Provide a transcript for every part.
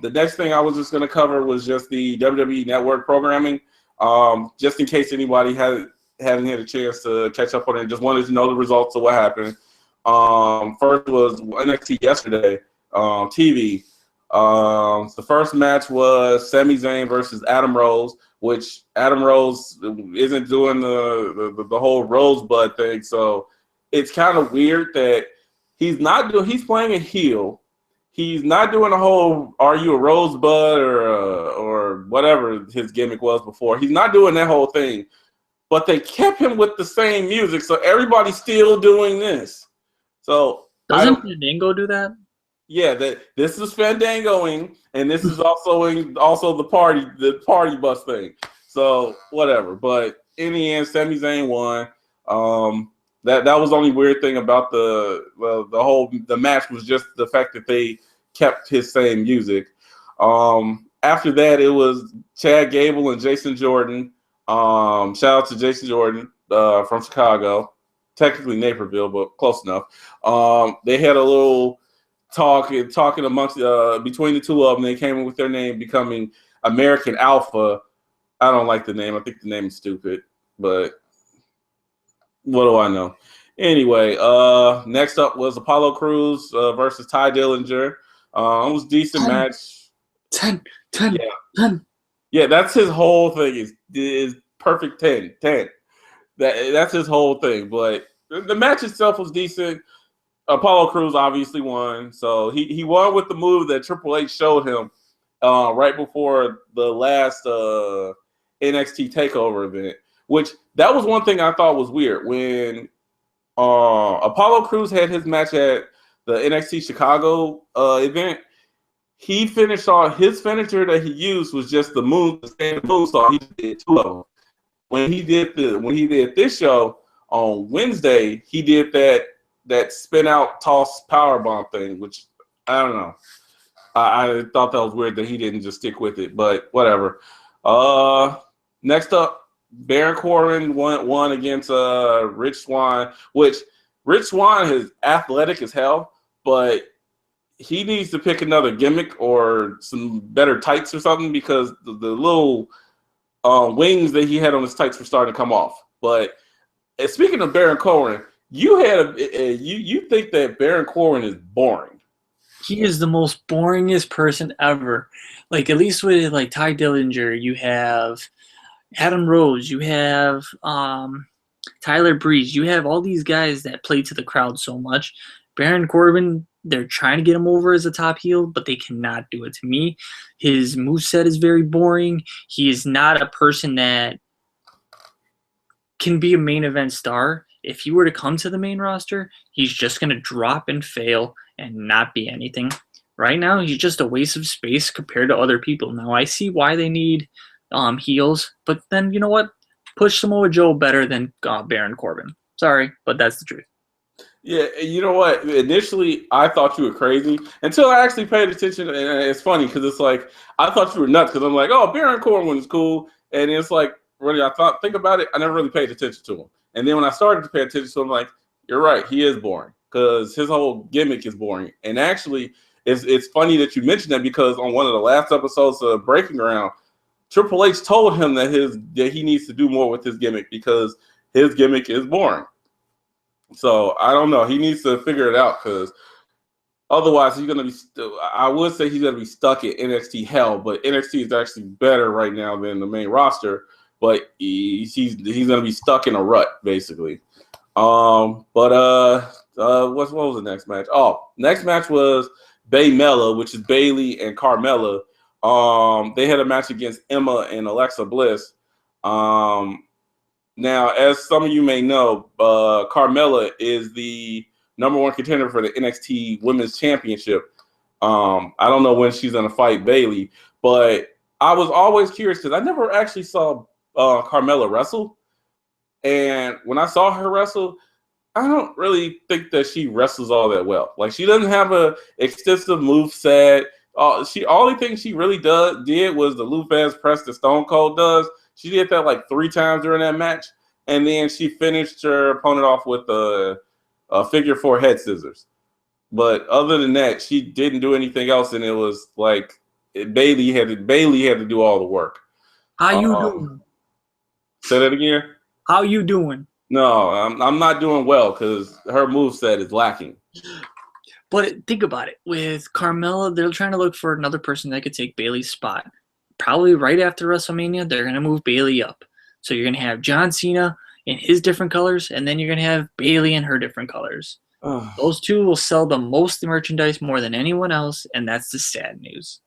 The next thing I was just going to cover was just the WWE Network programming. Just in case anybody hadn't had a chance to catch up on it, just wanted to know the results of what happened. First was NXT yesterday, TV. The first match was Sami Zayn versus Adam Rose, which Adam Rose isn't doing the whole Rosebud thing, so it's kind of weird that he's playing a heel. He's not doing the whole "Are you a Rosebud" or whatever his gimmick was before. He's not doing that whole thing, but they kept him with the same music, so everybody's still doing this. So doesn't Fandango do that? Yeah, this is Fandangoing, and this is also the party bus thing. So whatever, but in the end, Sami Zayn won. That was the only weird thing about the match was just the fact that they kept his same music. After that, it was Chad Gable and Jason Jordan. Shout out to Jason Jordan from Chicago, technically Naperville, but close enough. They had a little talking amongst between the two of them. They came in with their name becoming American Alpha. I don't like the name. I think the name is stupid, but what do I know? Anyway, next up was Apollo Crews versus Ty Dillinger. It was a decent match. 10. Yeah, that's his whole thing is perfect 10. That's his whole thing. But the match itself was decent. Apollo Crews obviously won. So he won with the move that Triple H showed him right before the last NXT TakeOver event, which that was one thing I thought was weird. When Apollo Crews had his match at the NXT Chicago event, he finished on his finisher that he used was just the moonsault. He did two of them. When he did this show on Wednesday, he did that spin out toss powerbomb thing, which I don't know. I thought that was weird that he didn't just stick with it, but whatever. Next up, Baron Corbin won against Rich Swann, which Rich Swann is athletic as hell, but he needs to pick another gimmick or some better tights or something because the little wings that he had on his tights were starting to come off. But speaking of Baron Corbin, you think that Baron Corbin is boring. He is the most boringest person ever. Like, at least with like Ty Dillinger, you have Adam Rose, you have Tyler Breeze, you have all these guys that play to the crowd so much. Baron Corbin, they're trying to get him over as a top heel, but they cannot do it. To me, his moveset is very boring. He is not a person that can be a main event star. If he were to come to the main roster, he's just going to drop and fail and not be anything. Right now, he's just a waste of space compared to other people. Now, I see why they need heels, but then, you know what? Push Samoa Joe better than Baron Corbin. Sorry, but that's the truth. Yeah, you know what? Initially, I thought you were crazy until I actually paid attention. And it's funny because it's like I thought you were nuts because I'm like, oh, Baron Corbin is cool, and it's like really think about it. I never really paid attention to him, and then when I started to pay attention to him, I'm like, you're right, he is boring because his whole gimmick is boring. And actually, it's funny that you mentioned that because on one of the last episodes of Breaking Ground, Triple H told him that he needs to do more with his gimmick because his gimmick is boring. So I don't know. He needs to figure it out because otherwise he's gonna be. I would say he's gonna be stuck at NXT hell, but NXT is actually better right now than the main roster. But he's gonna be stuck in a rut basically. What was the next match? Oh, next match was Baymella, which is Bayley and Carmella. They had a match against Emma and Alexa Bliss. Now, as some of you may know, Carmella is the #1 contender for the NXT Women's Championship. I don't know when she's going to fight Bayley, but I was always curious because I never actually saw Carmella wrestle. And when I saw her wrestle, I don't really think that she wrestles all that well. Like, she doesn't have a extensive move set. Only thing she really did was the Lufaz press that Stone Cold does. She did that like 3 times during that match, and then she finished her opponent off with a figure 4 head scissors. But other than that, she didn't do anything else, and it was like Bailey had to do all the work. How you doing? Say that again. How you doing? No, I'm not doing well because her moveset is lacking. But think about it. With Carmella, they're trying to look for another person that could take Bailey's spot. Probably right after WrestleMania, they're going to move Bailey up. So you're going to have John Cena in his different colors, and then you're going to have Bailey in her different colors. Those two will sell the most merchandise more than anyone else, and that's the sad news.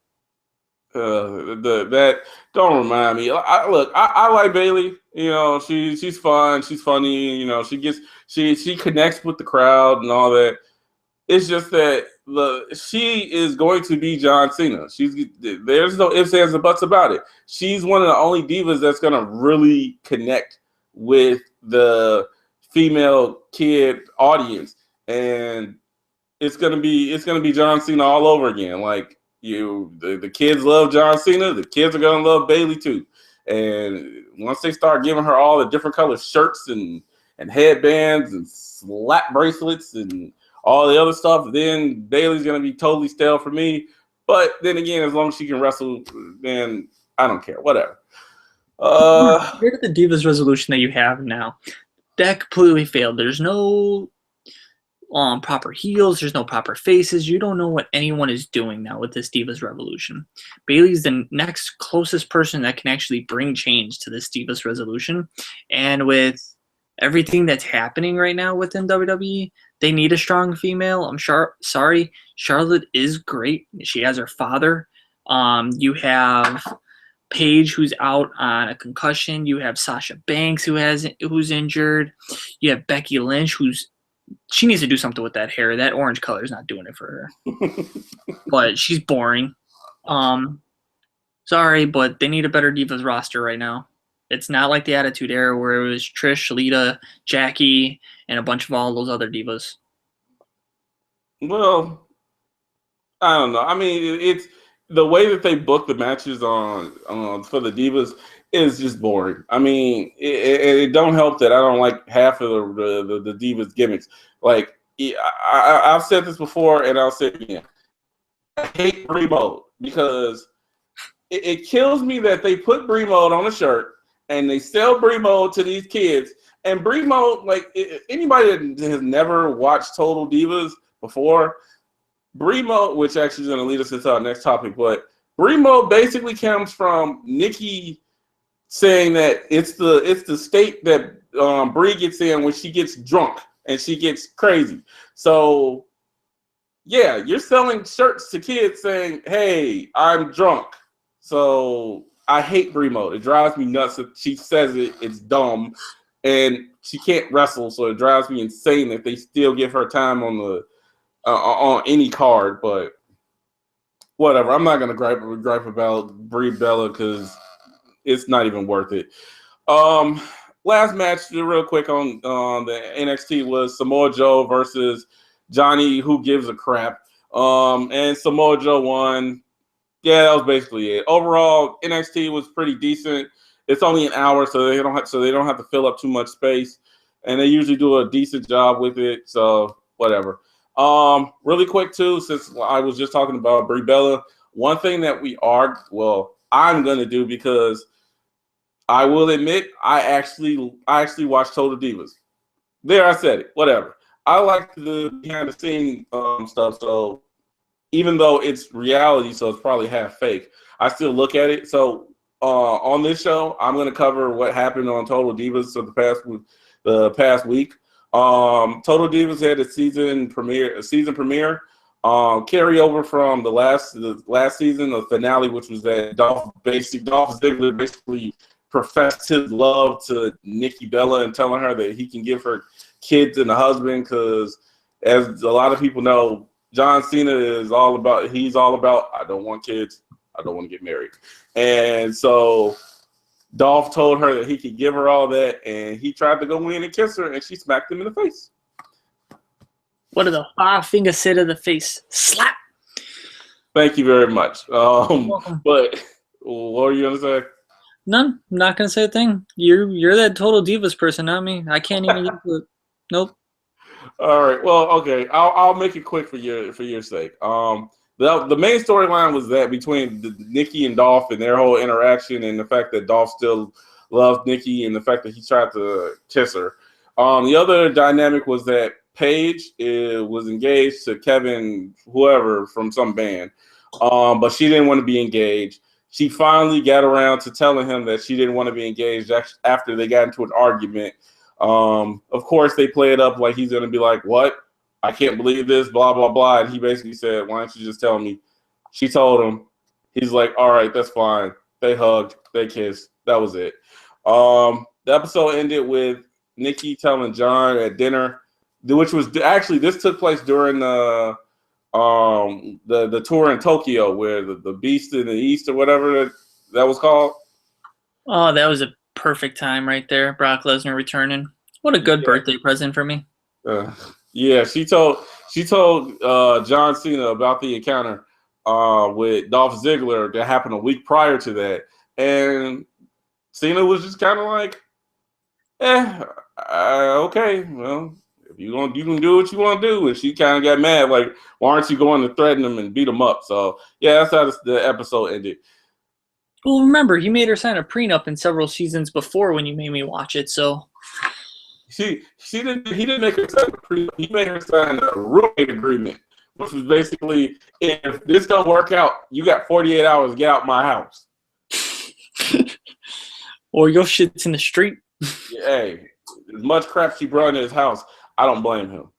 That don't remind me. I like Bailey. You know, she's fun. She's funny. You know, she connects with the crowd and all that. It's just that she is going to be John Cena. There's no ifs, ands, and buts about it. She's one of the only divas that's gonna really connect with the female kid audience, and it's gonna be John Cena all over again. Like the kids love John Cena, the kids are gonna love Bailey too. And once they start giving her all the different color shirts and headbands and slap bracelets and all the other stuff, then Bailey's going to be totally stale for me. But then again, as long as she can wrestle, then I don't care. Whatever. Compared to the Divas resolution that you have now, that completely failed. There's no proper heels. There's no proper faces. You don't know what anyone is doing now with this Divas revolution. Bailey's the next closest person that can actually bring change to this Divas resolution. And with everything that's happening right now within WWE, they need a strong female. I'm sorry. Charlotte is great. She has her father. You have Paige, who's out on a concussion. You have Sasha Banks, who's injured. You have Becky Lynch, she needs to do something with that hair. That orange color is not doing it for her. But she's boring. Sorry, but they need a better Divas roster right now. It's not like the Attitude Era where it was Trish, Lita, Jackie, and a bunch of all those other divas. Well, I don't know. I mean, it's the way that they book the matches on for the divas is just boring. I mean, it don't help that I don't like half of the divas gimmicks. Like I've said this before, and I'll say it again. I hate Brie Mode because it kills me that they put Brie Mode on a shirt and they sell Brie Mode to these kids. And Brie Mode, like anybody that has never watched Total Divas before, Brie Mode, which actually is going to lead us into our next topic, but Brie Mode basically comes from Nikki saying that it's the state that Brie gets in when she gets drunk and she gets crazy. So yeah, you're selling shirts to kids saying, "Hey, I'm drunk." So I hate Brie Mode. It drives me nuts that she says it's dumb, and she can't wrestle, so it drives me insane that they still give her time on any card. But whatever. I'm not gonna gripe about Brie Bella because it's not even worth it. Last match, real quick on the NXT was Samoa Joe versus Johnny Who Gives a Crap. And Samoa Joe won. Yeah, that was basically it. Overall, NXT was pretty decent. It's only an hour, so they don't have to fill up too much space, and they usually do a decent job with it. So whatever. Really quick too, since I was just talking about Brie Bella, one thing that I'm gonna do, because I will admit I actually watched Total Divas. There, I said it. Whatever. I like the behind the scenes stuff. So even though it's reality, so it's probably half fake, I still look at it. So on this show, I'm going to cover what happened on Total Divas for the past week. Total Divas had a season premiere, carryover from the last season, the finale, which was that Dolph Ziggler basically professed his love to Nikki Bella and telling her that he can give her kids and a husband, because as a lot of people know, John Cena is all about I don't want kids, I don't want to get married. And so Dolph told her that he could give her all that, and he tried to go in and kiss her, and she smacked him in the face. What did the 5-finger say to the face? Slap! Thank you very much. But what are you going to say? None. I'm not going to say a thing. You're that Total Divas person, not me. I can't even get to it. Nope. All right. Well, okay. I'll make it quick for your sake. The The main storyline was that between Nikki and Dolph and their whole interaction, and the fact that Dolph still loved Nikki, and the fact that he tried to kiss her. The other dynamic was that Paige was engaged to Kevin, whoever from some band, but she didn't want to be engaged. She finally got around to telling him that she didn't want to be engaged after they got into an argument. Of course, they play it up like he's going to be like, what? I can't believe this, blah, blah, blah. And he basically said, why don't you just tell me? She told him. He's like, all right, that's fine. They hugged. They kissed. That was it. The episode ended with Nikki telling John at dinner, which was actually, this took place during the tour in Tokyo where the Beast in the East or whatever that was called. Oh, that was a perfect time right there. Brock Lesnar returning. What a good birthday present for me. Yeah, she told John Cena about the encounter with Dolph Ziggler that happened a week prior to that, and Cena was just kind of like, okay, well, if you can do what you want to do, and she kind of got mad, like, why aren't you going to threaten him and beat him up? So yeah, that's how the episode ended. Well, remember, you made her sign a prenup in several seasons before when you made me watch it, so. He didn't make her sign a prenup. He made her sign a roommate agreement, which was basically, if this don't work out, you got 48 hours to get out my house. Or your shit's in the street. Hey, as much crap she brought in his house, I don't blame him.